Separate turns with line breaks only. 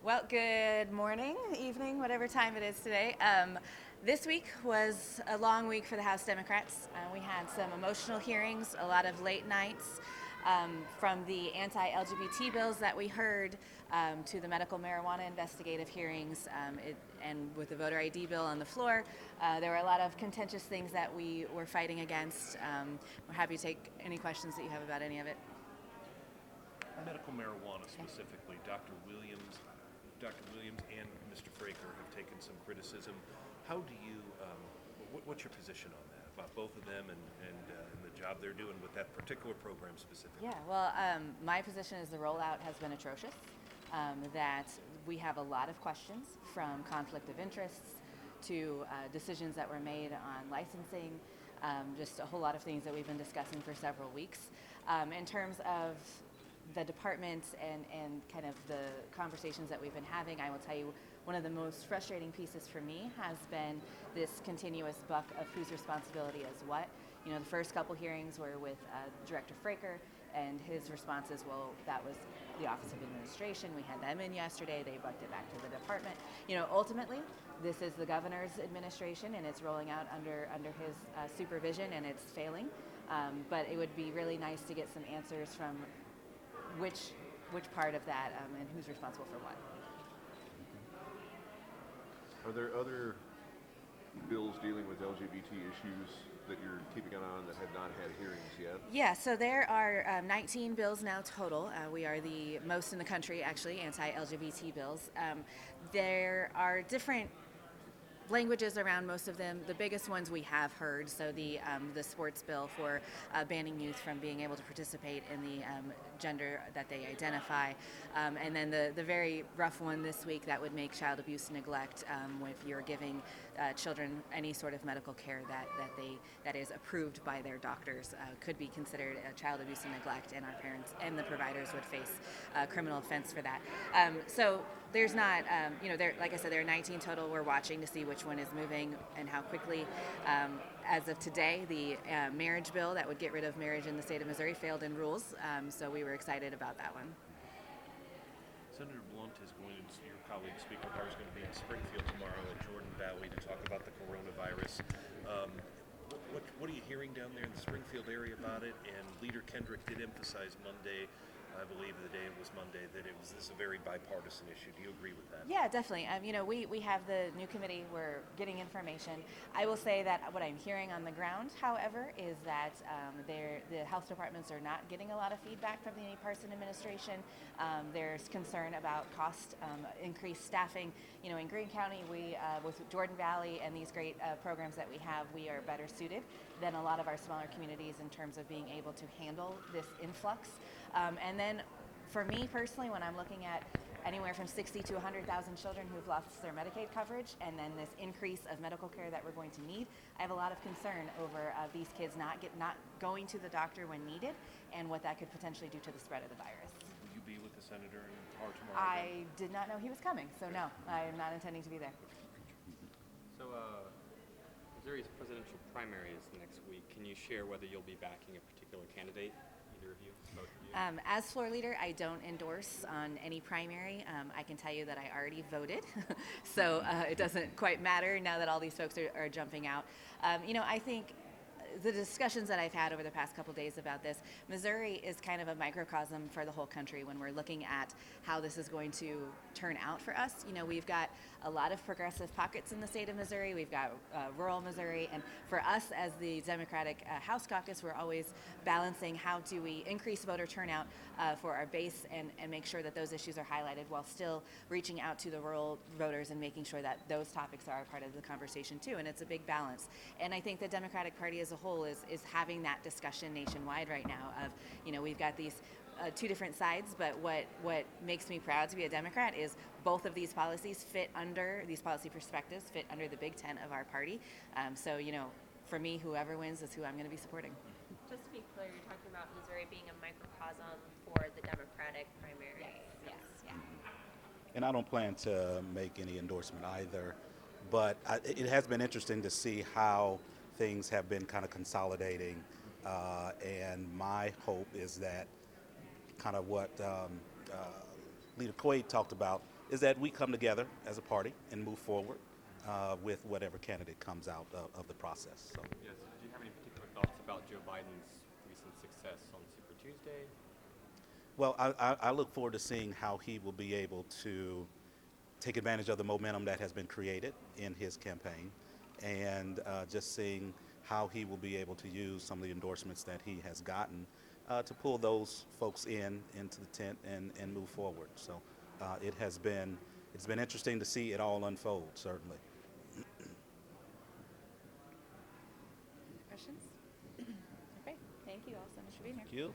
Well, good morning, evening, whatever time it is today. This week was a long week for the House Democrats. We had some emotional hearings, a lot of late nights, from the anti-LGBT bills that we heard to the medical marijuana investigative hearings, and with the voter ID bill on the floor. There were a lot of contentious things that we were fighting against. We're happy to take any questions that you have about any of it.
Medical marijuana specifically, Dr. Williams and Mr. Fraker have taken some criticism. How do you, what's your position on that, about both of them and the job they're doing with that particular program specifically?
Yeah, well, my position is the rollout has been atrocious, that we have a lot of questions, from conflict of interests to decisions that were made on licensing, just a whole lot of things that we've been discussing for several weeks. In terms of the department and kind of the conversations that we've been having, I will tell you one of the most frustrating pieces for me has been this continuous buck of whose responsibility is what. You know, the first couple hearings were with Director Fraker, and his response is, well, that was the Office of Administration. We had them in yesterday. They bucked it back to the department. You know, ultimately, this is the governor's administration, and it's rolling out under his supervision, and it's failing. But it would be really nice to get some answers from which part of that, and who's responsible for what.
Are there other bills dealing with LGBT issues that you're keeping an eye on that have not had hearings yet?
Yeah, so there are 19 bills now total. We are the most in the country, actually, anti-LGBT bills. There are different languages around most of them. The biggest ones we have heard, so the sports bill for banning youth from being able to participate in the gender that they identify, and then the very rough one this week that would make child abuse and neglect, if you're giving children any sort of medical care that is approved by their doctors, could be considered child abuse and neglect, and our parents and the providers would face criminal offense for that. So there's not, there, like I said, there are 19 total. We're watching to see which one is moving and how quickly. As of today, the marriage bill that would get rid of marriage in the state of Missouri failed in rules, so we were excited about that one.
Senator Blunt is going to, your colleague, Speaker Barr, is going to be in Springfield tomorrow at Jordan Valley to talk about the coronavirus. What are you hearing down there in the Springfield area about it? And Leader Kendrick did emphasize Monday, I believe the day it was Monday, that this is a very bipartisan issue. Do you agree with that?
Yeah, definitely. We have the new committee. We're getting information. I will say that what I'm hearing on the ground, however, is that the health departments are not getting a lot of feedback from the Parson administration. There's concern about cost, increased staffing. You know, in Greene County, we with Jordan Valley and these great programs that we have, we are better suited than a lot of our smaller communities in terms of being able to handle this influx. And then for me personally, when I'm looking at anywhere from 60 to 100,000 children who've lost their Medicaid coverage, and then this increase of medical care that we're going to need, I have a lot of concern over these kids not going to the doctor when needed, and what that could potentially do to the spread of the virus.
Will you be with the senator in car tomorrow?
I did not know he was coming, so no, I am not intending to be there.
So, Missouri's presidential primary is next week. Can you share whether you'll be backing a particular candidate? Either of you? Both of you?
As floor leader, I don't endorse on any primary. I can tell you that I already voted, so it doesn't quite matter now that all these folks are jumping out. I think the discussions that I've had over the past couple days about this, Missouri is kind of a microcosm for the whole country when we're looking at how this is going to turn out for us. You know, we've got a lot of progressive pockets in the state of Missouri. We've got rural Missouri. And for us as the Democratic House Caucus, we're always balancing how do we increase voter turnout for our base and make sure that those issues are highlighted while still reaching out to the rural voters and making sure that those topics are a part of the conversation too. And it's a big balance. And I think the Democratic Party as a whole is having that discussion nationwide right now of, we've got these two different sides, but what makes me proud to be a Democrat is both of these policies these policy perspectives fit under the Big Tent of our party. So, for me, whoever wins is who I'm going to be supporting.
Just to be clear, you're talking about Missouri being a microcosm for the Democratic primary.
Yes, yeah.
And I don't plan to make any endorsement either, but it has been interesting to see how things have been kind of consolidating, and my hope is that kind of what Leader Quaid talked about, is that we come together as a party and move forward with whatever candidate comes out of the process. So.
Yes. Do you have any particular thoughts about Joe Biden's recent success on Super Tuesday?
Well, I look forward to seeing how he will be able to take advantage of the momentum that has been created in his campaign, and just seeing how he will be able to use some of the endorsements that he has gotten to pull those folks into the tent and move forward. So it's been interesting to see it all unfold, certainly.
Questions? Okay, thank you all so much for being here.
Thank you.